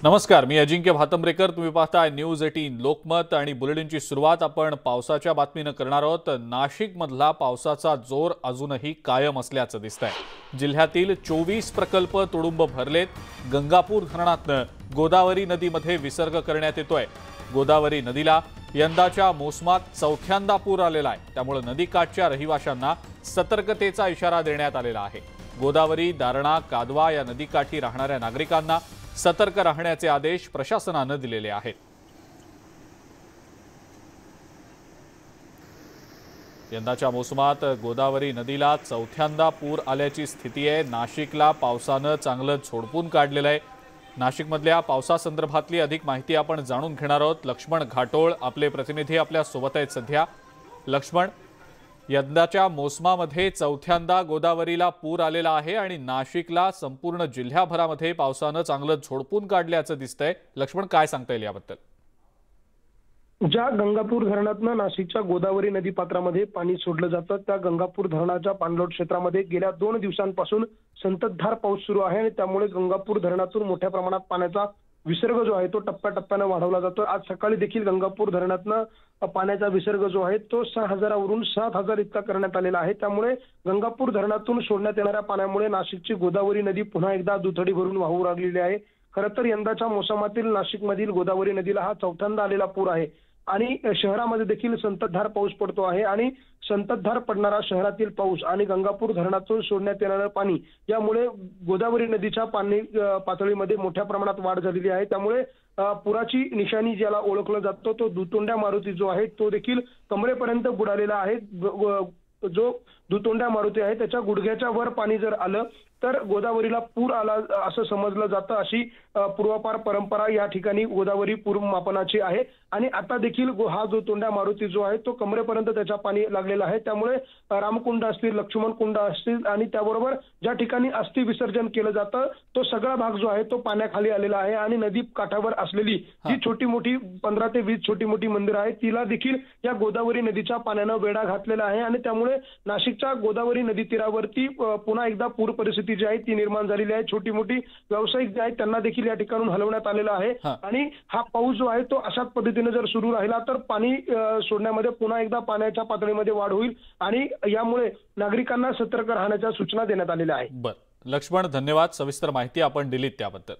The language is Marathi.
नमस्कार, मी अजिंक्य भातंब्रेकर। तुम्ही पाहताय न्यूज 18 लोकमत आणि बुलेटिनची सुरुवात आपण पावसाच्या बातमीने करणार आहोत। नाशिकमधला पावसाचा जोर अजूनही कायम असल्याचं दिसतंय। जिल्ह्यातील 24 प्रकल्प तुडुंब भरलेत। गंगापूर धरणातून गोदावरी नदीमध्ये विसर्ग करण्यात येतोय। गोदावरी नदीला यंदाच्या मोसमात चौथ्यांदा पूर आलेला आहे, त्यामुळे नदीकाठच्या रहिवाशांना सतर्कतेचा इशारा देण्यात आलेला आहे। गोदावरी, दारणा, कादवा या नदीकाठी राहणाऱ्या नागरिकांना सतर्क राहण्याचे आदेश प्रशासनाने दिलेले आहेत। यंदाच्या मोसमात गोदावरी नदीला चौथ्यांदा पूर आल्याची स्थिती आहे। नाशिकला पावसाने चांगलं झोडपून काढलेलं आहे। नाशिकमधल्या पावसासंदर्भातली अधिक माहिती आपण जाणून घेणार आहोत। लक्ष्मण घाटोळ आपले प्रतिनिधी आपल्या सोबत आहेत सध्या। लक्ष्मण, यंदाच्या मोसमामध्ये चौथ्यांदा गोदावरीला पूर आलेला आहे आणि नाशिकला संपूर्ण जिल्ह्याभरामध्ये पावसाने चांगलं झोडपून काढल्याचं दिसतंय। लक्ष्मण, काय सांगता येईल याबद्दल? ज्या गंगापूर धरणातून नाशिकच्या गोदावरी नदीपात्रामध्ये पाणी सोडलं जातं, त्या गंगापूर धरणाच्या पाणलोट क्षेत्रामध्ये गेल्या 2 दिवसांपासून संततधार पाऊस सुरू आहे आणि त्यामुळे गंगापूर धरणातून मोठ्या प्रमाणात पाण्याचा विसर्ग जो आहे तो टप्प्याटप्प्याने वाढवला जातो। आज सकाळी देखील गंगापूर धरणातून पाण्याचा विसर्ग जो आहे तो 6,000 वरून 7,000 इतका करण्यात आलेला आहे। त्यामुळे गंगापूर धरणातून सोडण्यात येणाऱ्या पाण्यामुळे नाशिकची गोदावरी नदी पुन्हा एकदा दुथडी भरून वाहू लागलेली आहे। खरं तर यंदाच्या मोसमातील नाशिकमधील गोदावरी नदीला हा चौथ्यांदा आलेला पूर आहे आणि शहरामध्ये देखील संततधार पाऊस पडतो आहे आणि संततधार पडणारा शहरातील पाऊस आणि गंगापूर धरणातून सोडण्यात येणारं पाणी यामुळे गोदावरी नदीच्या पाणी पातळीमध्ये मोठ्या प्रमाणात वाढ झालेली आहे। त्यामुळे पुराची निशाणी ज्याला ओळखलं जातं तो दुतोंड्या मारुती जो आहे तो देखील कमरेपर्यंत बुडालेला आहे। जो दुतोंड्या मारुती आहे त्याच्या गुडघ्याच्या वर पाणी जर आलं तर गोदावरीला पूर आला असं समजलं जातं। अशी पूर्वापार परंपरा या ठिकाणी गोदावरी पूर मापनाची आहे आणि आता देखील हा जो तोंड्या मारुती जो आहे तो कमरेपर्यंत त्याच्या पाणी लागलेलं आहे। त्यामुळे रामकुंड असतील, लक्ष्मण कुंड असतील आणि त्याबरोबर ज्या ठिकाणी अस्थि विसर्जन केलं जातं तो सगळा भाग जो आहे तो पाण्याखाली आलेला आहे आणि नदी काठावर असलेली जी छोटी मोठी 15 ते 20 छोटी मोठी मंदिरं आहेत तिला देखील या गोदावरी नदीच्या पाण्यानं वेढा घातलेला आहे आणि त्यामुळे नाशिकच्या गोदावरी नदी तीरावरती पुन्हा एकदा पूर परिस्थिती जी आहे ती निर्माण झालेली आहे। छोटी मोठी व्यावसायिक जे आहेत त्यांना देखील या ठिकाणून हलवण्यात आलेला आहे आणि हा पाऊस जो आहे तो अशाच पद्धतीने जर सुरू राहिला तर पाणी सोडण्यामध्ये पुन्हा एकदा पाण्याच्या पातळीमध्ये वाढ होईल आणि यामुळे नागरिकांना सतर्क राहण्याच्या सूचना देण्यात आलेल्या आहेत। लक्ष्मण, धन्यवाद। सविस्तर माहिती आपण दिलीत त्याबद्दल।